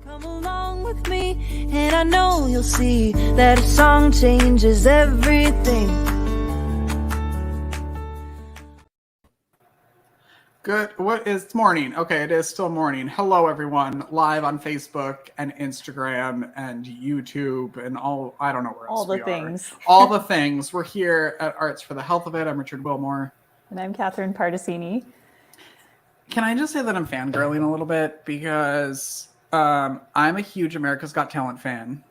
Come along with me, and I know you'll see that a song changes everything. Good. It's morning. Okay, it is still morning. Hello, everyone. Live on Facebook and Instagram and YouTube and all. I don't know where else all the things. All the things. We're here at Arts for the Health of It. I'm Richard Wilmore. And I'm Catherine Pardesini. Can I just say that I'm fangirling a little bit because I'm a huge America's Got Talent fan.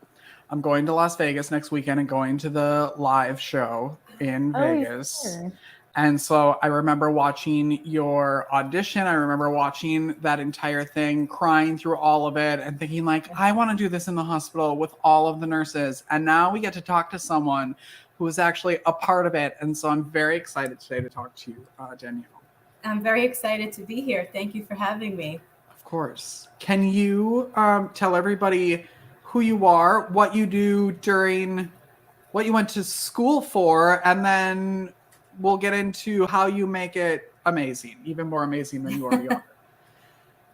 I'm going to Las Vegas next weekend and going to the live show in Vegas. Sure. And so I remember watching your audition. I remember watching that entire thing, crying through all of it and thinking like, I want to do this in the hospital with all of the nurses. And now we get to talk to someone who is actually a part of it. And so I'm very excited today to talk to you, Danielle. I'm very excited to be here. Thank you for having me. Of course. Can you tell everybody who you are, what you do during, what you went to school for, and then we'll get into how you make it amazing, even more amazing than you already are.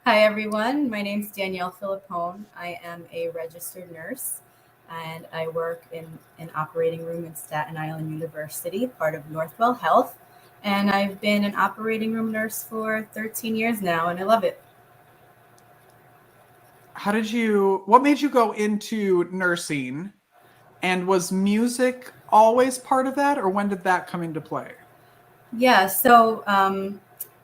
Hi, everyone. My name's Danielle Filippone. I am a registered nurse, and I work in an operating room in Staten Island University, part of Northwell Health. And I've been an operating room nurse for 13 years now, and I love it. What made you go into nursing? And was music always part of that, or when did that come into play? Yeah, so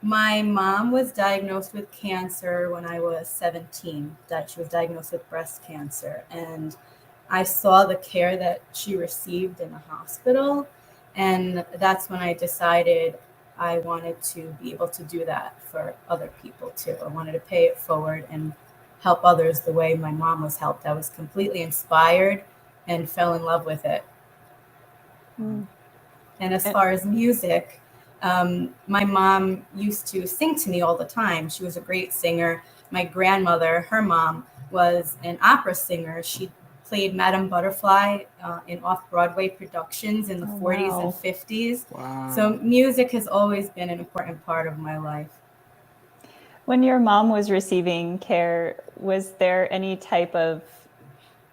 my mom was diagnosed with cancer when I was 17. She was diagnosed with breast cancer, and I saw the care that she received in the hospital, and that's when I decided I wanted to be able to do that for other people too. I wanted to pay it forward and help others the way my mom was helped. I was completely inspired and fell in love with it. And as far as music, my mom used to sing to me all the time. She was a great singer. My grandmother, her mom, was an opera singer. She played Madame Butterfly in off-Broadway productions in the 40s and 50s. Wow. So music has always been an important part of my life. When your mom was receiving care, was there any type of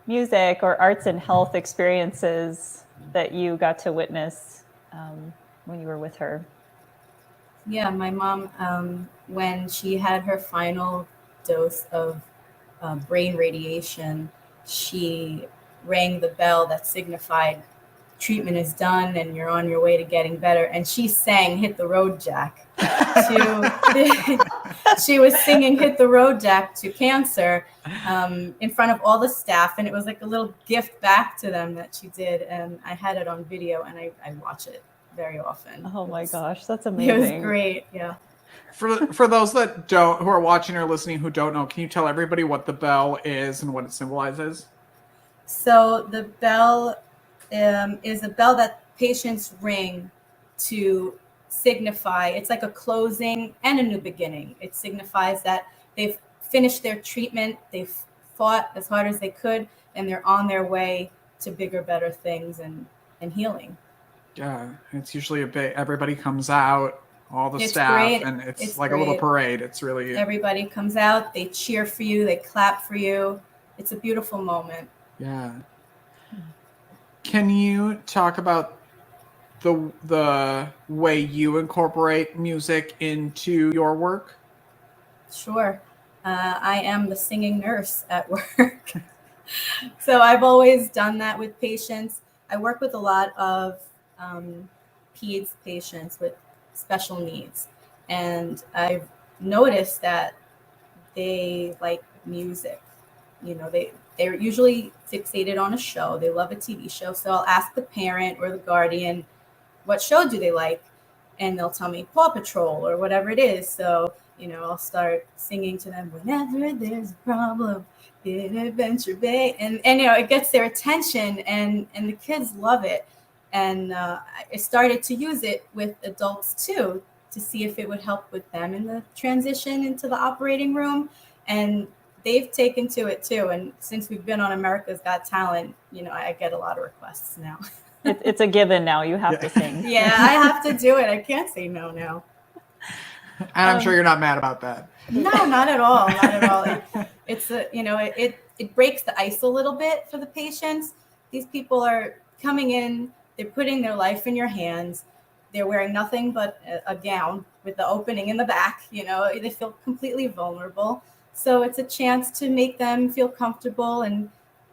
music or arts and health experiences that you got to witness when you were with her? Yeah, my mom, when she had her final dose of brain radiation, she rang the bell that signified treatment is done and you're on your way to getting better. And she sang Hit the Road Jack. She was singing Hit the Road Jack to cancer in front of all the staff. And it was like a little gift back to them that she did. And I had it on video and I watch it very often. Oh my gosh, that's amazing. It was great. Yeah. For those who are watching or listening who don't know, can you tell everybody what the bell is and what it symbolizes? So the bell is a bell that patients ring to signify, it's like a closing and a new beginning. It signifies that they've finished their treatment, they've fought as hard as they could, and they're on their way to bigger, better things and healing. Yeah, it's usually everybody comes out, all the It's staff, great. and it's like great. a little parade. It's really... Everybody comes out, they cheer for you, they clap for you. It's a beautiful moment. Yeah. Can you talk about the way you incorporate music into your work? Surely. I am the singing nurse at work. So I've always done that with patients. I work with a lot of peds patients with special needs. And I've noticed that they like music. You know, they're usually fixated on a show. They love a TV show. So I'll ask the parent or the guardian, what show do they like? And they'll tell me Paw Patrol or whatever it is. So, I'll start singing to them, whenever there's a problem in Adventure Bay. And it gets their attention and the kids love it. And I started to use it with adults too, to see if it would help with them in the transition into the operating room. And they've taken to it too. And since we've been on America's Got Talent, I get a lot of requests now. It's a given now. You have to sing. Yeah, I have to do it. I can't say no now. And I'm sure you're not mad about that. No, not at all. Not at all. it's it breaks the ice a little bit for the patients. These people are coming in, they're putting their life in your hands. They're wearing nothing but a gown with the opening in the back. They feel completely vulnerable. So it's a chance to make them feel comfortable and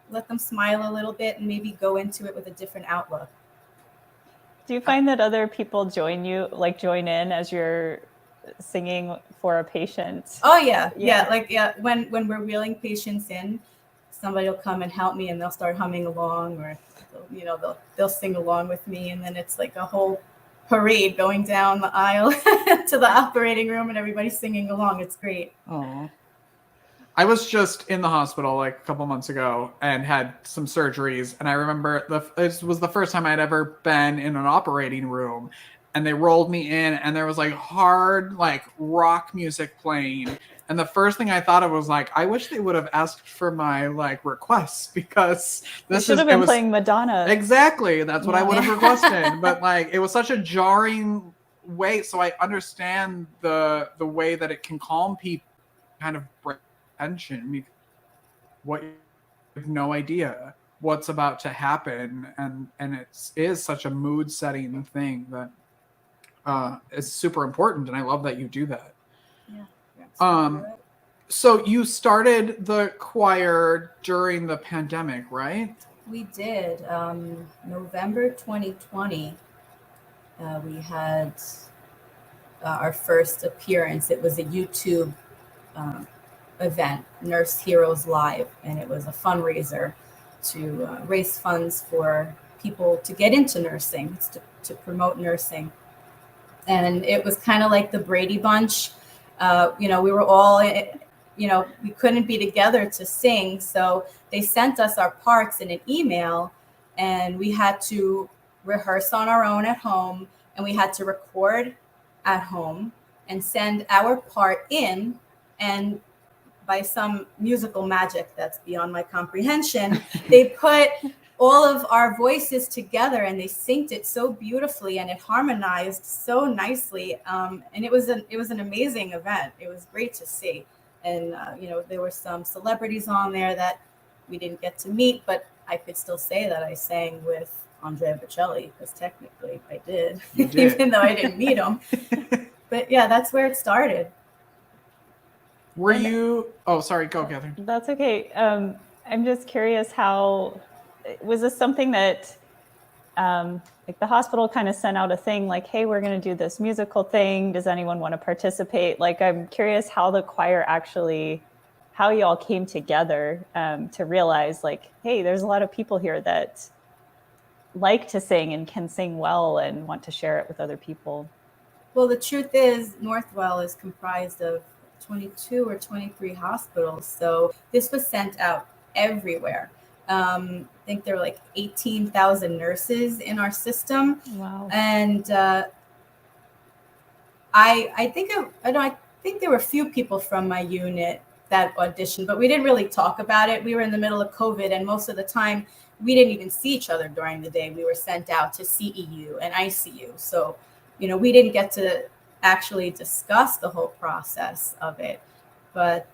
let them smile a little bit and maybe go into it with a different outlook. Do you find that other people join in as you're singing for a patient? Oh yeah. When we're wheeling patients in, somebody will come and help me, and they'll start humming along, or they'll sing along with me, and then it's like a whole parade going down the aisle to the operating room, and everybody's singing along. It's great. Oh. I was just in the hospital like a couple months ago and had some surgeries. And I remember it was the first time I'd ever been in an operating room. And they rolled me in, and there was like hard, like rock music playing. And the first thing I thought of was like, I wish they would have asked for my like requests, because this should have been playing Madonna. Exactly. That's what I would have requested. But like, it was such a jarring way. So I understand the way that it can calm people, kind of break tension. What you have no idea what's about to happen, and it is such a mood setting thing that is super important, and I love that you do that. So you started the choir during the pandemic, right? We did. November 2020, we had our first appearance. It was a YouTube event, Nurse Heroes Live, and it was a fundraiser to raise funds for people to get into nursing, to promote nursing. And it was kind of like the Brady Bunch. We were all, we couldn't be together to sing, so they sent us our parts in an email, and we had to rehearse on our own at home, and we had to record at home and send our part in, and by some musical magic that's beyond my comprehension, they put all of our voices together, and they synced it so beautifully, and it harmonized so nicely. And it was an amazing event. It was great to see. And there were some celebrities on there that we didn't get to meet, but I could still say that I sang with Andrea Bocelli, because technically I did. Even though I didn't meet him. But yeah, that's where it started. Were you? Oh, sorry. Go, Catherine. That's okay. I'm just curious, how was this something that like the hospital kind of sent out a thing like, hey, we're going to do this musical thing. Does anyone want to participate? Like, I'm curious how the choir actually, how you all came together to realize like, hey, there's a lot of people here that like to sing and can sing well and want to share it with other people. Well, the truth is, Northwell is comprised of 22 or 23 hospitals. So this was sent out everywhere. I think there were like 18,000 nurses in our system. Wow. And I think there were a few people from my unit that auditioned, but we didn't really talk about it. We were in the middle of COVID, and most of the time we didn't even see each other during the day. We were sent out to CEU and ICU. So, we didn't get to actually discuss the whole process of it. But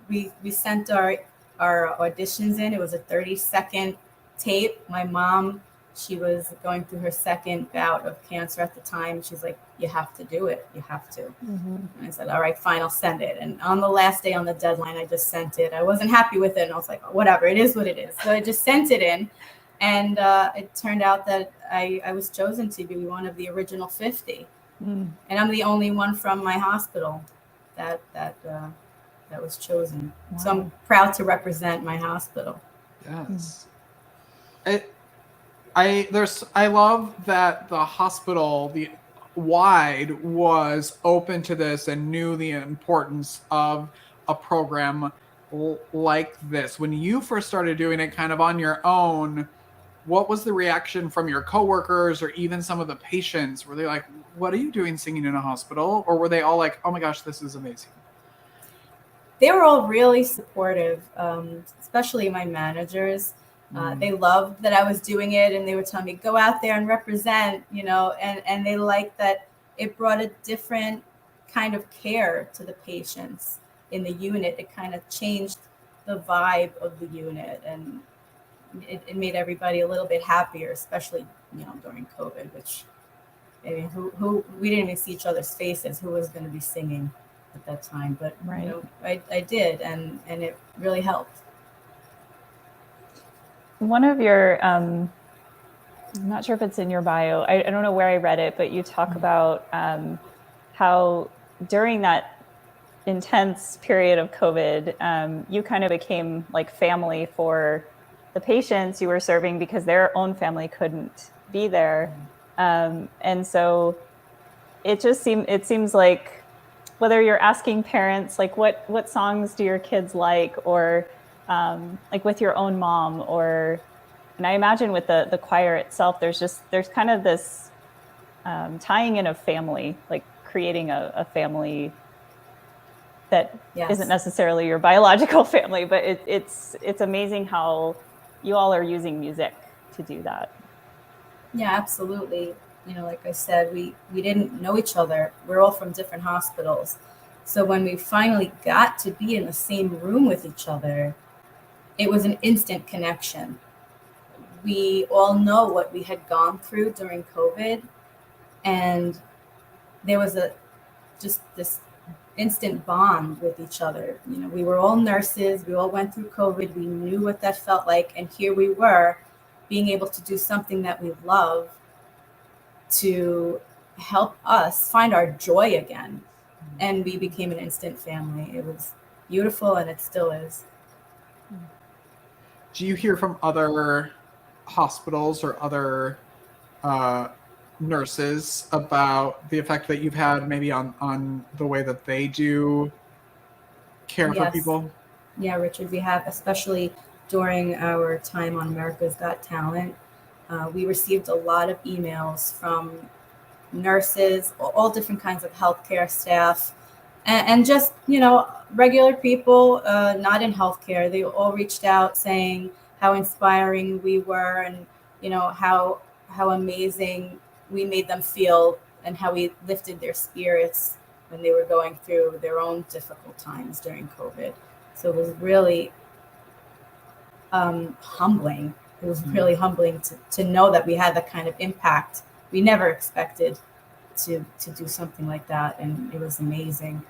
we sent our auditions in. It was a 30-second tape. My mom, she was going through her second bout of cancer at the time. She's like, you have to do it. You have to. Mm-hmm. And I said, all right, fine, I'll send it. And on the last day on the deadline, I just sent it. I wasn't happy with it. And I was like, whatever, it is what it is. So I just sent it in. And it turned out that I was chosen to be one of the original 50. Mm. And I'm the only one from my hospital that was chosen. Wow. So I'm proud to represent my hospital. Yes. I love that the hospital wide was open to this and knew the importance of a program like this. When you first started doing it kind of on your own, what was the reaction from your coworkers or even some of the patients? Were they like, what are you doing singing in a hospital? Or were they all like, oh my gosh, this is amazing? They were all really supportive, especially my managers. They loved that I was doing it, and they were telling me, go out there and represent, and they liked that it brought a different kind of care to the patients. in the unit, it kind of changed the vibe of the unit, and it made everybody a little bit happier, especially, during COVID, which, I mean, who we didn't even see each other's faces, who was going to be singing at that time, but Right. I did, and it really helped. One of your, I'm not sure if it's in your bio, I don't know where I read it, but you talk about how during that intense period of COVID, you kind of became like family for the patients you were serving because their own family couldn't be there. And so it seems like whether you're asking parents, like what songs do your kids like, or like with your own mom, and I imagine with the choir itself, there's kind of this tying in of family, like creating a family that isn't necessarily your biological family, but it's amazing how you all are using music to do that. Yeah, absolutely. Like I said, we didn't know each other. We're all from different hospitals. So when we finally got to be in the same room with each other, it was an instant connection. We all know what we had gone through during COVID, and there was just this instant bond with each other. We were all nurses. We all went through COVID. We knew what that felt like. And here we were being able to do something that we love to help us find our joy again. And we became an instant family. It was beautiful, and it still is. Do you hear from other hospitals or other nurses about the effect that you've had maybe on the way that they do care for people? Yeah, Richard, we have, especially during our time on America's Got Talent, we received a lot of emails from nurses, all different kinds of healthcare staff, and just, regular people not in healthcare. They all reached out saying how inspiring we were, and, how amazing we made them feel, and how we lifted their spirits when they were going through their own difficult times during COVID. So it was really humbling. It was really humbling to know that we had that kind of impact. We never expected to do something like that, and it was amazing.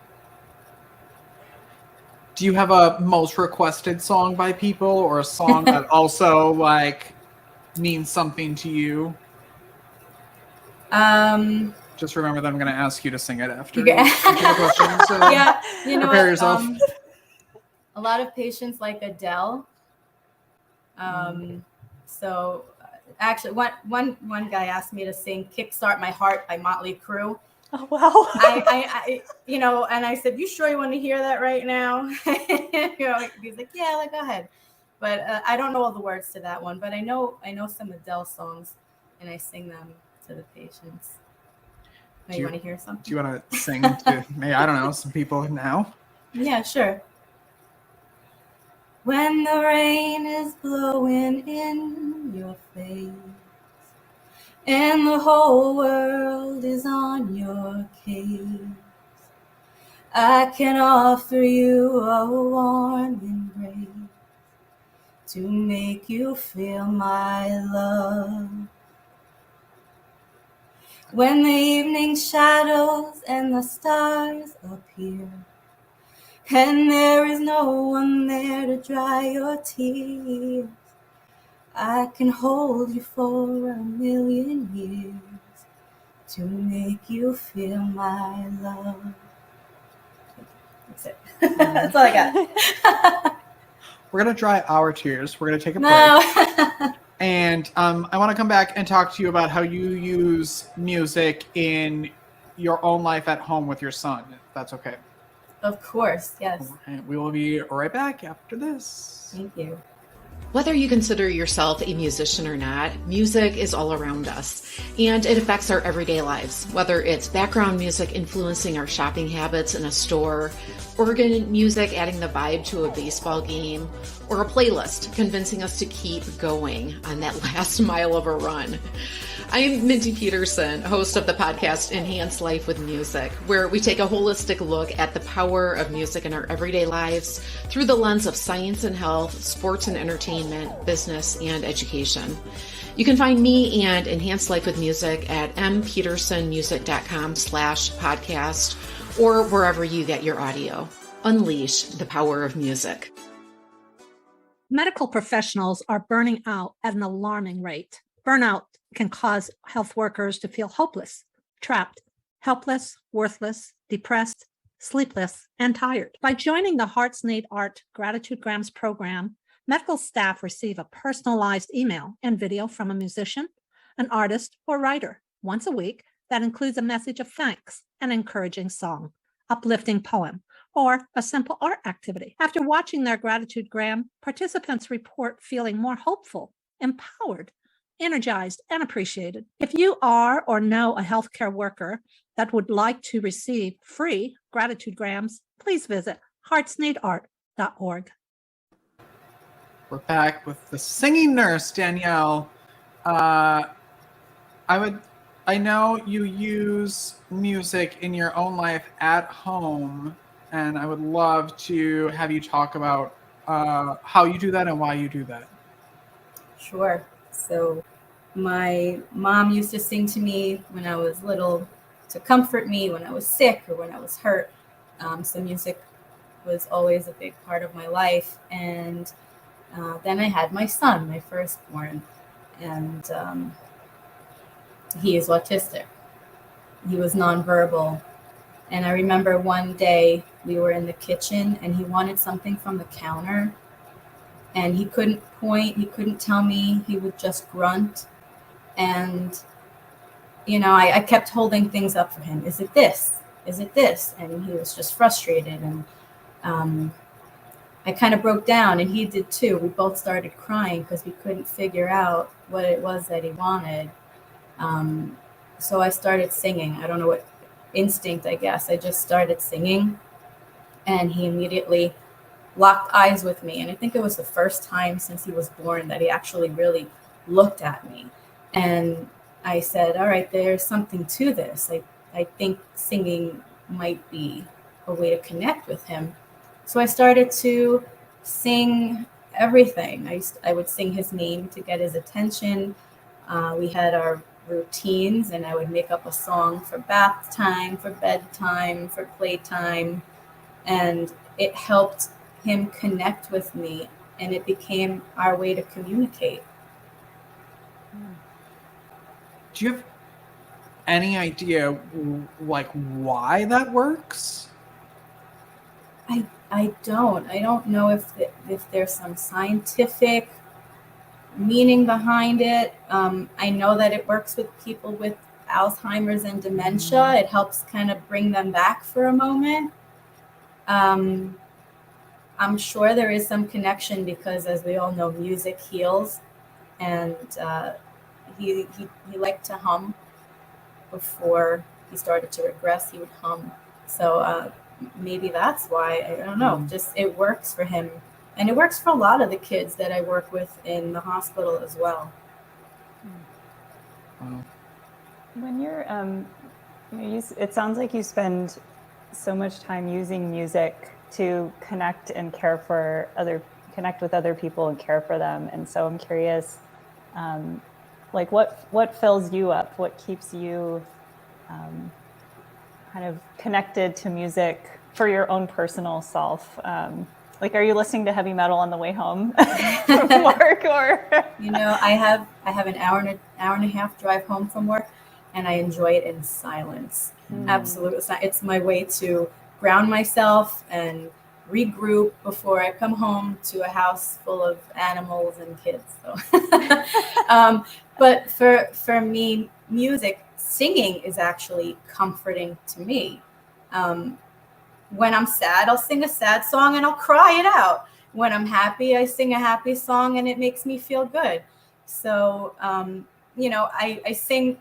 Do you have a most requested song by people, or a song that also like means something to you? Just remember that I'm going to ask you to sing it after you answer the question. So yeah, prepare yourself. A lot of patients like Adele. So actually, one guy asked me to sing "Kickstart My Heart" by Motley Crue. Oh wow! I and I said, "You sure you want to hear that right now?" He's like, "Yeah, go ahead." But I don't know all the words to that one, but I know some Adele songs, and I sing them to the patients. You want to hear something? Do you want to sing to maybe, I don't know, some people now? Yeah, sure. When the rain is blowing in your face and the whole world is on your case, I can offer you a warm embrace to make you feel my love. When the evening shadows and the stars appear, and there is no one there to dry your tears, I can hold you for 1,000,000 years to make you feel my love. That's it. That's all I got. We're going to dry our tears. We're going to take a break. And I want to come back and talk to you about how you use music in your own life at home with your son, if that's okay. Of course, yes. And we will be right back after this. Thank you. Whether you consider yourself a musician or not, music is all around us, and it affects our everyday lives. Whether it's background music influencing our shopping habits in a store, organ music adding the vibe to a baseball game, or a playlist convincing us to keep going on that last mile of a run. I'm Mindy Peterson, host of the podcast Enhance Life with Music, where we take a holistic look at the power of music in our everyday lives through the lens of science and health, sports and entertainment, business, and education. You can find me and Enhance Life with Music at mpetersonmusic.com/podcast or wherever you get your audio. Unleash the power of music. Medical professionals are burning out at an alarming rate. Burnout can cause health workers to feel hopeless, trapped, helpless, worthless, depressed, sleepless, and tired. By joining the Hearts Need Art Gratitude Grams program, medical staff receive a personalized email and video from a musician, an artist, or writer once a week that includes a message of thanks, an encouraging song, uplifting poem, or a simple art activity. After watching their gratitude gram, participants report feeling more hopeful, empowered, energized, and appreciated. If you are or know a healthcare worker that would like to receive free gratitude grams, please visit heartsneedart.org. We're back with the singing nurse, Danielle. I know you use music in your own life at home, and I would love to have you talk about how you do that and why you do that. Sure. So my mom used to sing to me when I was little to comfort me when I was sick or when I was hurt. So music was always a big part of my life. And then I had my son, my firstborn, and he is autistic. He was nonverbal. And I remember one day we were in the kitchen and he wanted something from the counter. And he couldn't point, he couldn't tell me, he would just grunt. And, you know, I kept holding things up for him. Is it this? Is it this? And he was just frustrated. And I kind of broke down, and he did too. We both started crying because we couldn't figure out what it was that he wanted. So I started singing. I don't know what instinct, I guess. I just started singing, and he immediately locked eyes with me. And I think it was the first time since he was born that he actually really looked at me. And I said, all right, there's something to this. I think singing might be a way to connect with him. So I started to sing everything. I would sing his name to get his attention. We had our routines, and I would make up a song for bath time, for bedtime, for playtime. And it helped him connect with me, and it became our way to communicate. Do you have any idea like why that works? I don't know if there's some scientific meaning behind it. I know that it works with people with Alzheimer's and dementia. It helps kind of bring them back for a moment. I'm sure there is some connection because, as we all know, music heals, and he liked to hum before he started to regress. He would hum, so maybe that's why. I don't know. Just it works for him, and it works for a lot of the kids that I work with in the hospital as well. When you're, it sounds like you spend so much time using music to connect and connect with other people and care for them. And so I'm curious, like what fills you up? What keeps you kind of connected to music for your own personal self? Like, are you listening to heavy metal on the way home from work, or? You know, I have an hour and a half drive home from work, and I enjoy it in silence. Absolutely, it's my way to ground myself and regroup before I come home to a house full of animals and kids. So, but for me, singing is actually comforting to me. When I'm sad, I'll sing a sad song and I'll cry it out. when I'm happy, I sing a happy song and it makes me feel good. So, I sing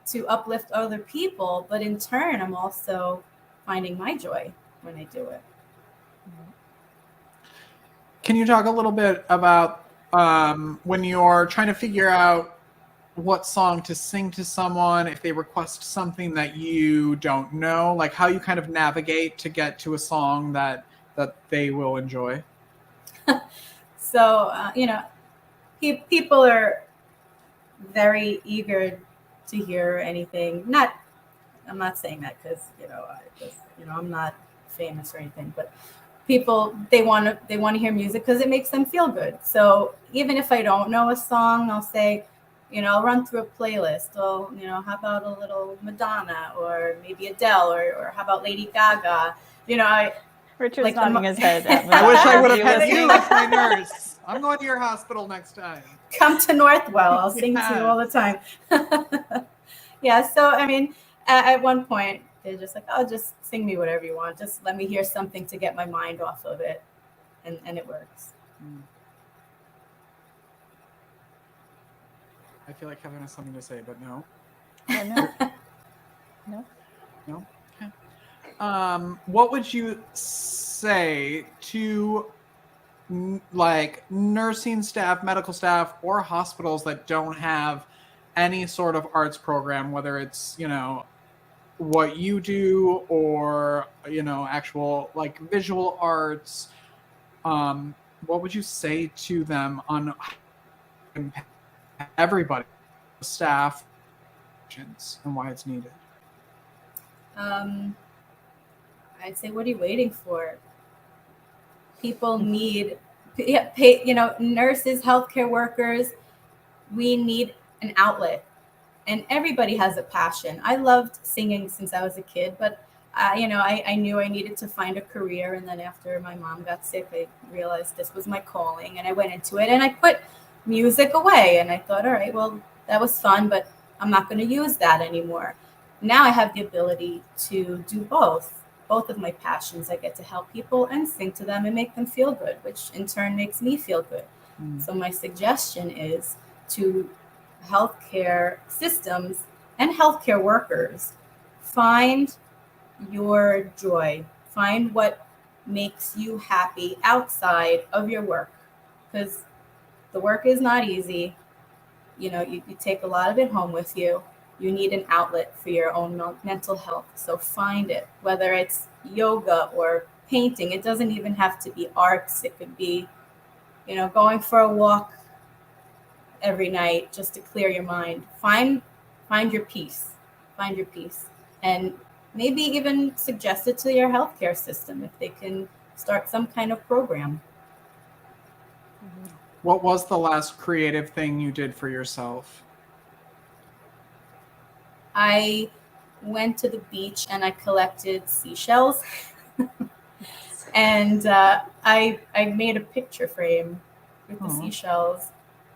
to uplift other people, but in turn, I'm also finding my joy when I do it. Can you talk a little bit about when you're trying to figure out what song to sing to someone if they request something that you don't know, like how you kind of navigate to get to a song that they will enjoy? So, people are very eager to hear anything. I'm not saying that because I'm not famous or anything, but people they want to hear music because it makes them feel good. So even if I don't know a song, I'll say, I'll run through a playlist. Well, how about a little Madonna or maybe Adele or how about Lady Gaga? Richard's like nodding his head at me. I wish I would have You had listening? you as my nurse. I'm going to your hospital next time. Come to Northwell. I'll sing to you all the time. Yeah. So, I mean, at one point, they're just like, oh, just sing me whatever you want. Just let me hear something to get my mind off of it. And it works. I feel like Kevin has something to say, but no. Oh, no. No? Okay. What would you say to like nursing staff, medical staff, or hospitals that don't have any sort of arts program, whether it's, what you do or, actual like visual arts? What would you say to them on everybody, staff, and why it's needed? I'd say, what are you waiting for? People need, nurses, healthcare workers, we need an outlet. And everybody has a passion. I loved singing since I was a kid, but I knew I needed to find a career. And then after my mom got sick, I realized this was my calling, and I went into it. And I put music away, and I thought, all right, well, that was fun, but I'm not going to use that anymore. Now I have the ability to do both of my passions. I get to help people and sing to them and make them feel good, which in turn makes me feel good. So my suggestion is to healthcare systems and healthcare workers, find your joy, find what makes you happy outside of your work, because the work is not easy. You take a lot of it home with you. You need an outlet for your own mental health. So find it, whether it's yoga or painting. It doesn't even have to be arts. It could be, going for a walk every night just to clear your mind. Find your peace. Find your peace. And maybe even suggest it to your healthcare system if they can start some kind of program. What was the last creative thing you did for yourself? I went to the beach and I collected seashells. And I made a picture frame with the seashells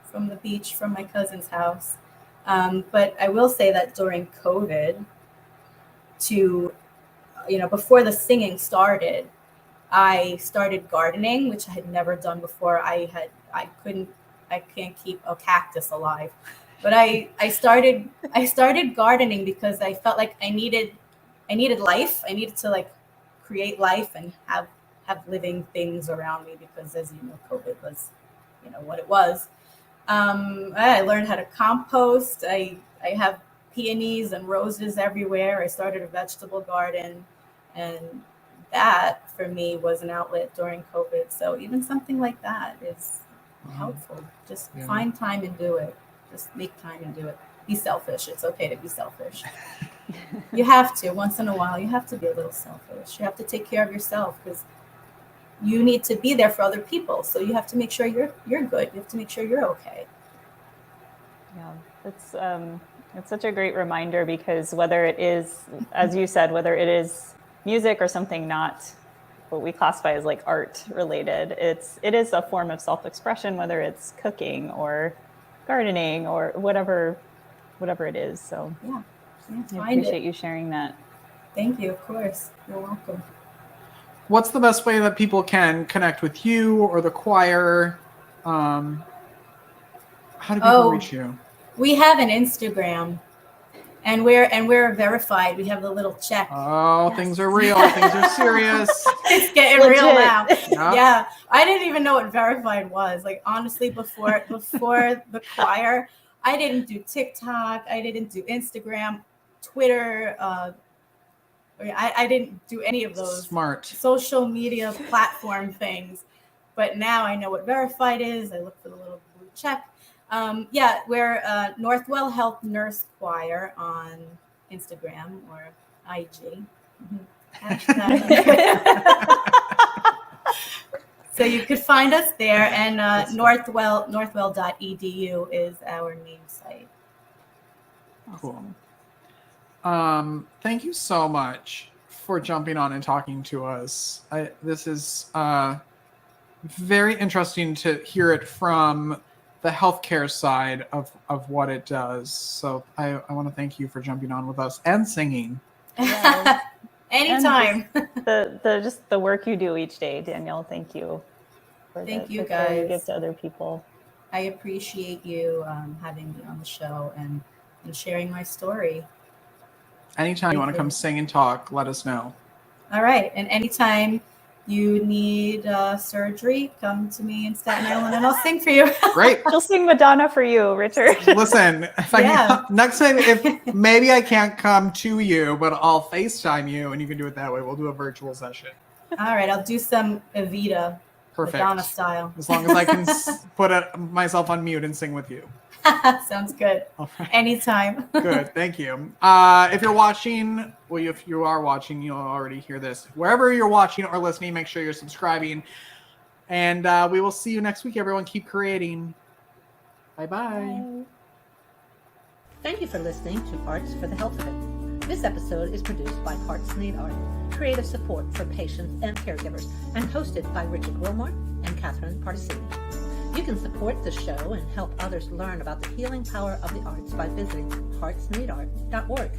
from the beach from my cousin's house. But I will say that during COVID, before the singing started, I started gardening, which I had never done before. I can't keep a cactus alive, but I started gardening because I felt like I needed life. I needed to like create life and have living things around me, because as you know, COVID was, what it was. I learned how to compost. I have peonies and roses everywhere. I started a vegetable garden, and that for me was an outlet during COVID. So even something like that is helpful. Just find time and do it. Just make time and do it. Be selfish. It's okay to be selfish. You have to, once in a while, you have to be a little selfish. You have to take care of yourself, because you need to be there for other people. So you have to make sure you're good. You have to make sure you're okay. Yeah, it's such a great reminder, because whether it is, as you said, whether it is music or something not what we classify as like art related, it is a form of self-expression, whether it's cooking or gardening or whatever it is. So Yeah, I appreciate you sharing that. Thank you. Of course. You're welcome. what's the best way that people can connect with you or the choir? How do people reach you? We have an Instagram, and we're verified. We have the little check. Oh, Yes. Things are real. Things are serious. It's getting real now. Yeah. Yeah, I didn't even know what verified was. Like, honestly, before the choir, I didn't do TikTok. I didn't do Instagram, Twitter. I didn't do any of those Smart. social media platform things. But now I know what verified is. I look for the little blue check. We're Northwell Health Nurse Choir on Instagram or IG. So you could find us there, and northwell.edu is our main site. Cool. Thank you so much for jumping on and talking to us. This is very interesting to hear it from the healthcare side of what it does. So I want to thank you for jumping on with us and singing. Yeah. Anytime. Just the work you do each day, Danielle. Thank you. Thank you, the care you guys. give to other people. I appreciate you having me on the show and sharing my story. Anytime you want to come sing and talk, let us know. All right. And anytime you need surgery, come to me in Staten Island and I'll sing for you. Great. She'll sing Madonna for you, Richard. Listen, if I can, next time, if maybe I can't come to you, but I'll FaceTime you and you can do it that way. We'll do a virtual session. All right. I'll do some Evita. Perfect. Madonna style. As long as I can put myself on mute and sing with you. Sounds good. All right. Anytime. Good. Thank you. If you're watching, well, if you are watching, you'll already hear this. Wherever you're watching or listening, make sure you're subscribing. And we will see you next week, everyone. Keep creating. Bye-bye. Thank you for listening to Arts for the Health of It. This episode is produced by Hearts Need Art, creative support for patients and caregivers, and hosted by Richard Wilmore and Catherine Particini. You can support the show and help others learn about the healing power of the arts by visiting heartsneedart.org.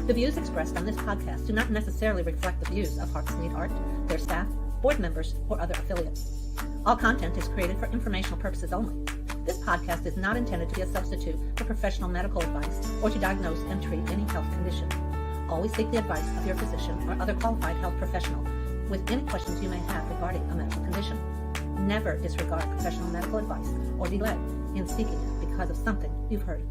The views expressed on this podcast do not necessarily reflect the views of Hearts Need Art, their staff, board members, or other affiliates. All content is created for informational purposes only. This podcast is not intended to be a substitute for professional medical advice or to diagnose and treat any health condition. Always seek the advice of your physician or other qualified health professional with any questions you may have regarding a medical condition. Never disregard professional medical advice or delay in seeking it because of something you've heard